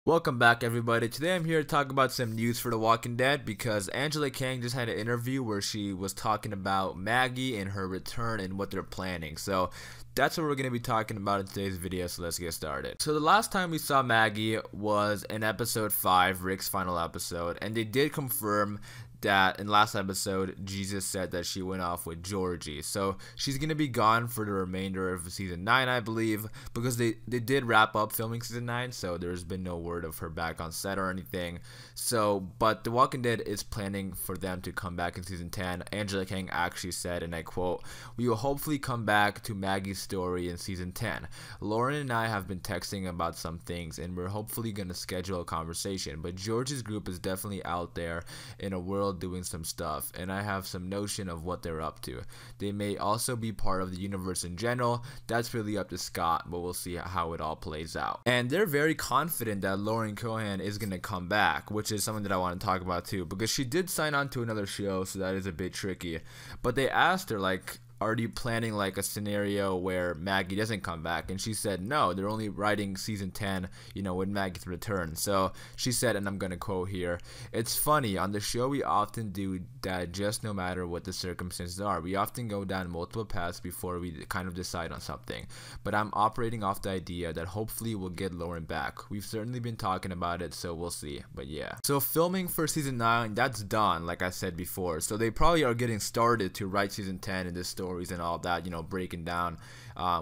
Welcome back, everybody. Today I'm here to talk about some news for The Walking Dead because Angela Kang just had an interview where she was talking about Maggie and her return and what they're planning. So that's what we're going to be talking about in today's video, so let's get started. So the last time we saw Maggie was in episode 5, Rick's final episode, and they did confirm that in last episode, Jesus said that she went off with Georgie. So she's going to be gone for the remainder of season 9, I believe, because they did wrap up filming season 9, so there's been no word of her back on set or anything. So, but The Walking Dead is planning for them to come back in season 10. Angela Kang actually said, and I quote, "We will hopefully come back to Maggie's story in season 10. Lauren and I have been texting about some things, and we're hopefully going to schedule a conversation, but George's group is definitely out there in a world doing some stuff, and I have some notion of what they're up to. They may also be part of the universe in general. That's really up to Scott, but we'll see how it all plays out." And they're very confident that Lauren Cohan is going to come back, which is something that I want to talk about too, because she did sign on to another show, so that is a bit tricky. But they asked her, like, are you planning like a scenario where Maggie doesn't come back? And she said no, they're only writing season 10, with Maggie's return. So she said, and I'm gonna quote here, "It's funny, on the show we often do that just no matter what the circumstances are. We often go down multiple paths before we kind of decide on something. But I'm operating off the idea that hopefully we'll get Lauren back. We've certainly been talking about it, so we'll see." But yeah. So filming for season 9, that's done, like I said before. So they probably are getting started to write season 10 in this story and all that, breaking down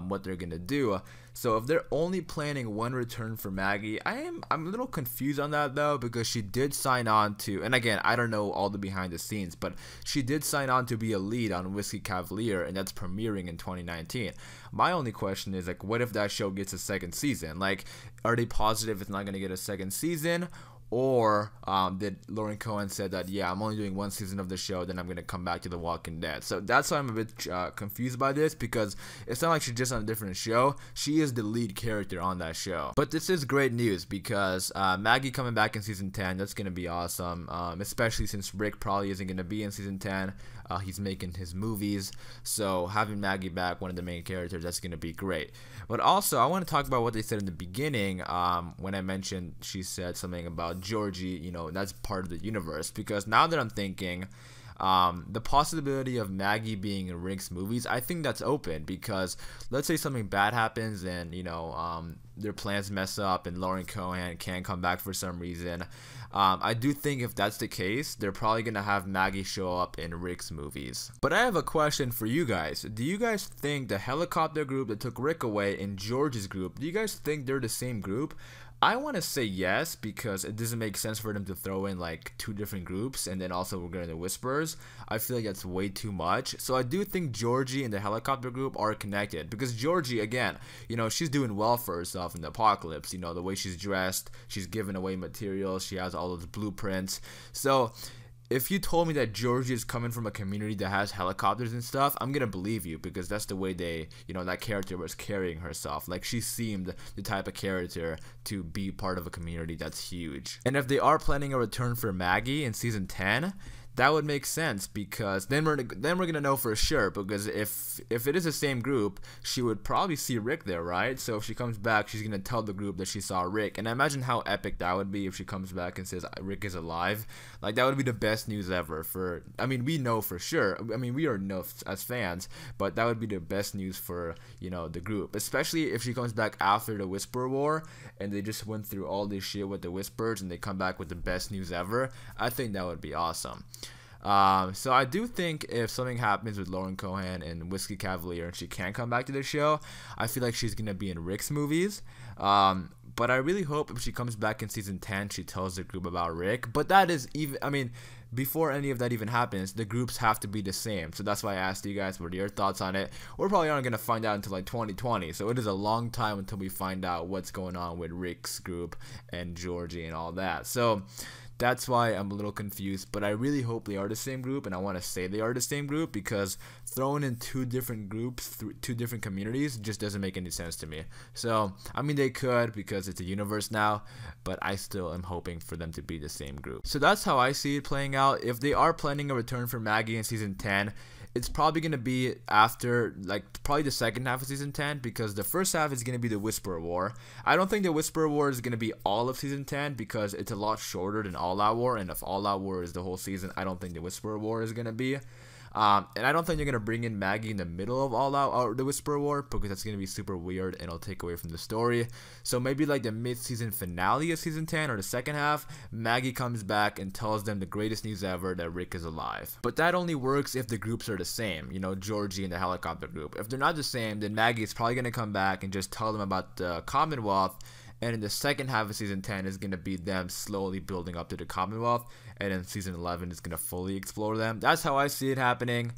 what they're gonna do. So if they're only planning one return for Maggie, I'm a little confused on that though, because she did sign on to, and again, I don't know all the behind the scenes, but she did sign on to be a lead on Whiskey Cavalier, and that's premiering in 2019. My only question is, like, what if that show gets a second season? Like, are they positive it's not gonna get a second season? Or did Lauren Cohan said that, yeah, I'm only doing one season of the show, then I'm going to come back to The Walking Dead. So that's why I'm a bit confused by this, because it's not like she's just on a different show. She is the lead character on that show. But this is great news, because Maggie coming back in season 10, that's going to be awesome, especially since Rick probably isn't going to be in season 10. He's making his movies, so having Maggie back, one of the main characters, that's going to be great. But also, I want to talk about what they said in the beginning when I mentioned she said something about Georgie, that's part of the universe. Because now that I'm thinking, the possibility of Maggie being in Rick's movies, I think that's open, because let's say something bad happens and, their plans mess up and Lauren Cohan can't come back for some reason. I do think if that's the case, they're probably going to have Maggie show up in Rick's movies. But I have a question for you guys. Do you guys think the helicopter group that took Rick away and George's group, do you guys think they're the same group? I want to say yes, because it doesn't make sense for them to throw in like two different groups and then also we're getting the Whisperers. I feel like that's way too much. So I do think Georgie and the helicopter group are connected, because Georgie, again, she's doing well for herself in the apocalypse. The way she's dressed, she's giving away materials, she has all those blueprints. So if you told me that Georgie is coming from a community that has helicopters and stuff, I'm gonna believe you, because that's the way that character was carrying herself. Like, she seemed the type of character to be part of a community that's huge. And if they are planning a return for Maggie in season 10, that would make sense, because then we're gonna know for sure, because if it is the same group, she would probably see Rick there, right? So if she comes back, she's gonna tell the group that she saw Rick, and I imagine how epic that would be if she comes back and says Rick is alive. Like, that would be the best news ever. We know for sure, we already know as fans, but that would be the best news for the group, especially if she comes back after the Whisper War and they just went through all this shit with the Whispers and they come back with the best news ever. I think that would be awesome. So I do think if something happens with Lauren Cohan and Whiskey Cavalier and she can't come back to the show, I feel like she's gonna be in Rick's movies. But I really hope if she comes back in season 10, she tells the group about Rick. But that is before any of that even happens, the groups have to be the same. So that's why I asked you guys what are your thoughts on it. We're probably not gonna find out until like 2020, so it is a long time until we find out what's going on with Rick's group and Georgie and all that. So that's why I'm a little confused, but I really hope they are the same group, and I want to say they are the same group, because throwing in two different groups, two different communities, just doesn't make any sense to me. So, they could, because it's a universe now, but I still am hoping for them to be the same group. So that's how I see it playing out. If they are planning a return for Maggie in season 10, it's probably going to be after, like, probably the second half of season 10, because the first half is going to be the Whisperer War. I don't think the Whisperer War is going to be all of season 10 because it's a lot shorter than All Out War, and if All Out War is the whole season, I don't think the Whisperer War is going to be. And I don't think you're going to bring in Maggie in the middle of All Out or the Whisperer War, because that's going to be super weird and it'll take away from the story. So maybe like the mid-season finale of season 10 or the second half, Maggie comes back and tells them the greatest news ever, that Rick is alive. But that only works if the groups are the same, you know, Georgie and the helicopter group. If they're not the same, then Maggie is probably going to come back and just tell them about the Commonwealth. And in the second half of season 10 is going to be them slowly building up to the Commonwealth. And then season 11 is going to fully explore them. That's how I see it happening.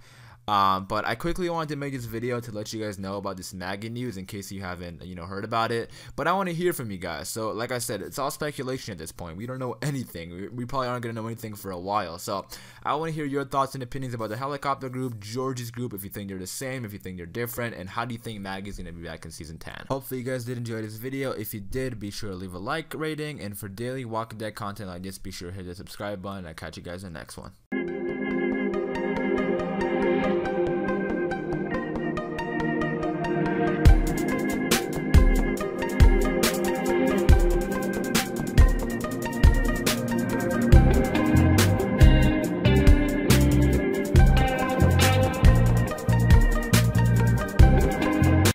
But I quickly wanted to make this video to let you guys know about this Maggie news in case you haven't, you know, heard about it. But I want to hear from you guys. So like I said, it's all speculation at this point. We don't know anything. We probably aren't going to know anything for a while. So I want to hear your thoughts and opinions about the helicopter group, Georgie's group, if you think they're the same, if you think they're different, and how do you think Maggie's going to be back in season 10. Hopefully you guys did enjoy this video. If you did, be sure to leave a like rating, and for daily Walking Dead content like this, be sure to hit the subscribe button. I'll catch you guys in the next one.